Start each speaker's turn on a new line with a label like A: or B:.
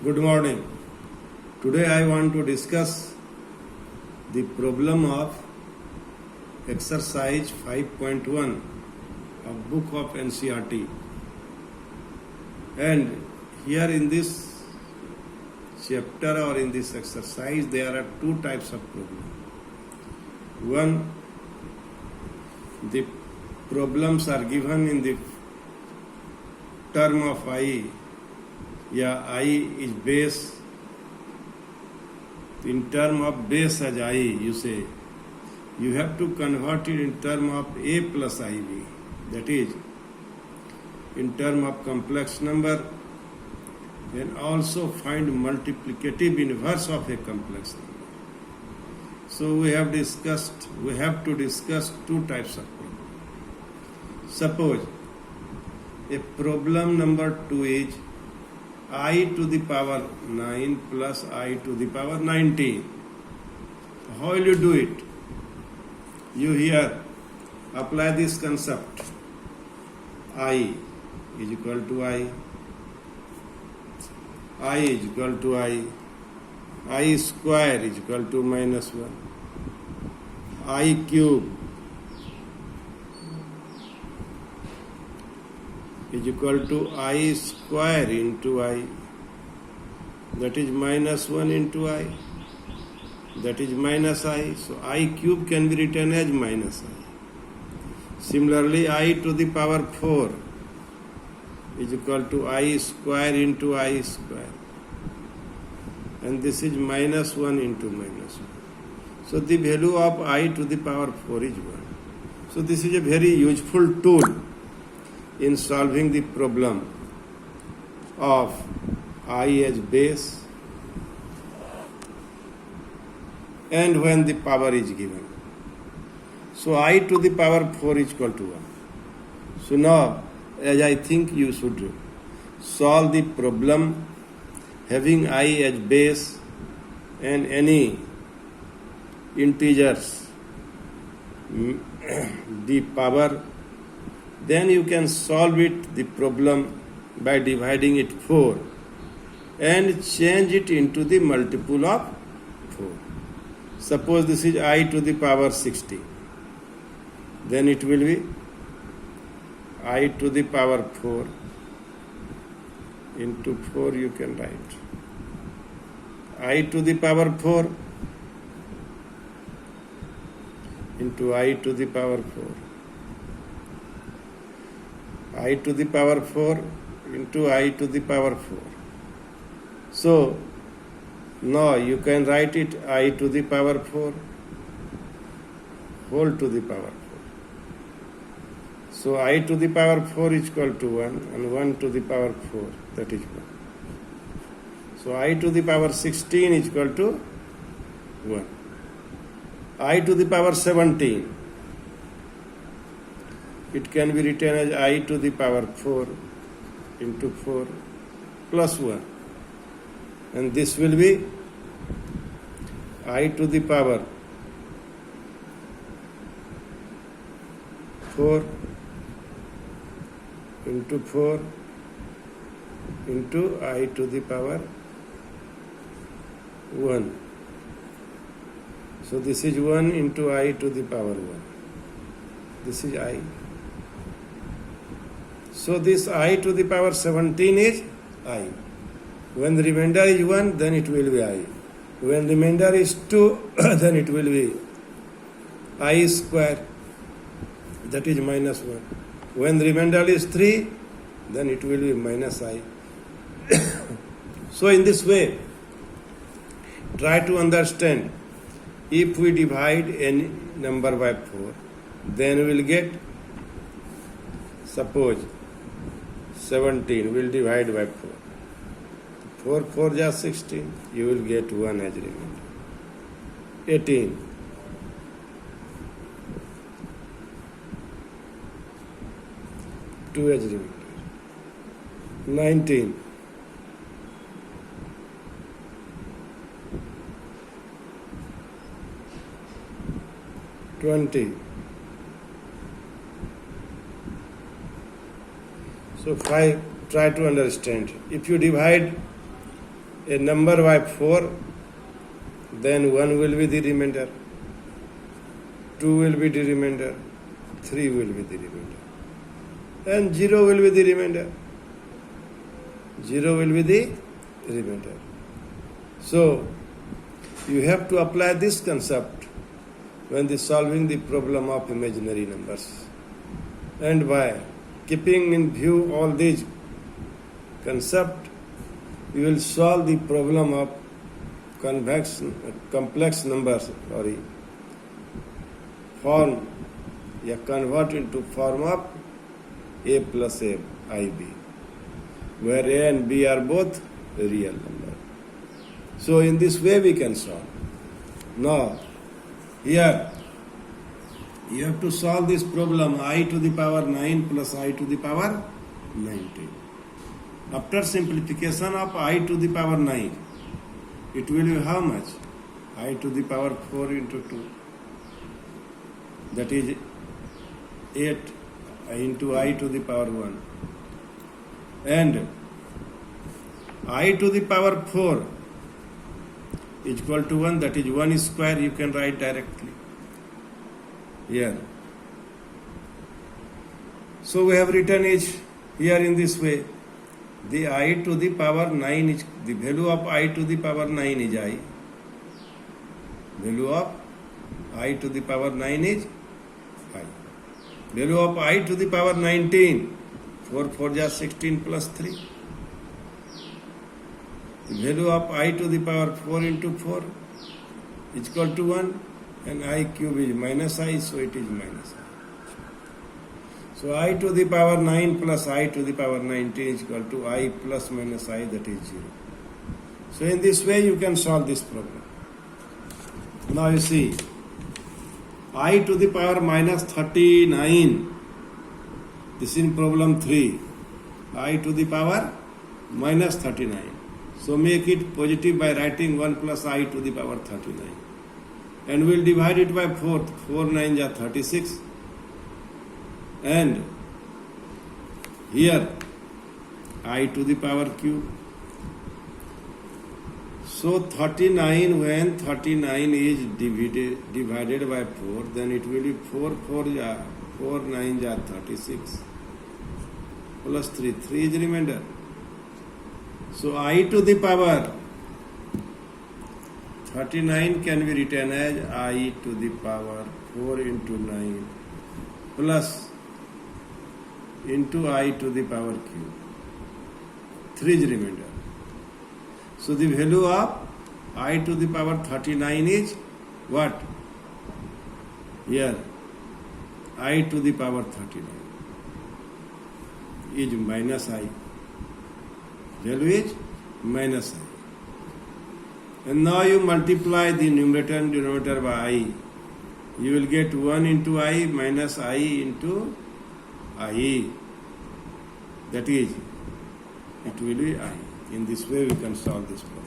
A: Good morning. Today I want to discuss the problem of exercise 5.1 of book of NCERT. And here in this chapter or in this exercise there are two types of problems. One, the problems are given in the term of I. I is base. In term of base as I, you say, you have to convert it in term of A plus IV. That is, in term of complex number, and also find multiplicative inverse of a complex number. So we have to discuss two types of problems. Suppose a problem number 2 is I to the power 9 plus I to the power 19. How will you do it? You here apply this concept. I is equal to I is equal to I square is equal to minus 1, I cube is equal to I square into I, that is minus 1 into I, that is minus I. So I cube can be written as minus I. Similarly, I to the power 4 is equal to I square into I square, and this is minus 1 into minus 1. So the value of I to the power 4 is 1. So this is a very useful tool in solving the problem of I as base and when the power is given. So I to the power 4 is equal to 1. So now, as I think you should solve the problem having I as base and any integers the power, then you can solve the problem by dividing it 4 and change it into the multiple of 4. Suppose this is I to the power 60. Then it will be I to the power 4 into 4 you can write. I to the power 4 into I to the power 4. I to the power 4 into I to the power 4. So, now you can write it I to the power 4 whole to the power 4. So, I to the power 4 is equal to 1 and 1 to the power 4, that is 1. So, I to the power 16 is equal to 1. I to the power 17. It can be written as I to the power 4 into 4 plus 1. And this will be I to the power 4 into 4 into I to the power 1. So this is 1 into I to the power 1. This is I. So this I to the power 17 is I. When the remainder is 1, then it will be I. When remainder is 2, then it will be I square, that is minus 1. When the remainder is 3, then it will be minus I. So in this way, try to understand, if we divide any number by 4, then we will get, suppose 17 will divide by 4. 4 4 is 16. You will get 1 as remainder. 18. 2 as remainder. 19. 20. So 5, try to understand. If you divide a number by 4, then 1 will be the remainder, 2 will be the remainder, 3 will be the remainder, and 0 will be the remainder. 0 will be the remainder. So, you have to apply this concept when solving the problem of imaginary numbers. And by keeping in view all these concepts, you will solve the problem of complex numbers, form या convert into form of a plus a ib, where a and b are both real numbers. So in this way we can solve. Now, here you have to solve this problem I to the power 9 plus I to the power 19. After simplification of I to the power 9, it will be how much? I to the power 4 into 2. That is 8 into I to the power 1. And I to the power 4 is equal to 1, that is 1 square, you can write directly here. So we have written it here in this way. The I to the power 9 is, the value of I to the power 9 is I. Value of I to the power 9 is I. Value of I to the power 19, 4 4 is 16 plus 3. The value of I to the power 4 into 4 is equal to 1, and I cube is minus I, so it is minus I. So I to the power 9 plus I to the power 19 is equal to I plus minus I, that is 0. So in this way you can solve this problem. Now you see, I to the power minus 39, this is in problem 3, I to the power minus 39. So make it positive by writing 1 plus I to the power 39. And we'll divide it by 4. 4 9 are 36. And here I to the power cube. So 39, when 39 is divided by 4, then it will be 4 9 are 36 plus 3 is remainder. So I to the power 39 can be written as I to the power 4 into 9 plus into I to the power cube. 3 is remainder. So the value of I to the power 39 is what? Here, I to the power 39 is minus I. Value is minus I. And now you multiply the numerator and denominator by I. You will get 1 into I minus I into I. That is, it will be I. In this way we can solve this problem.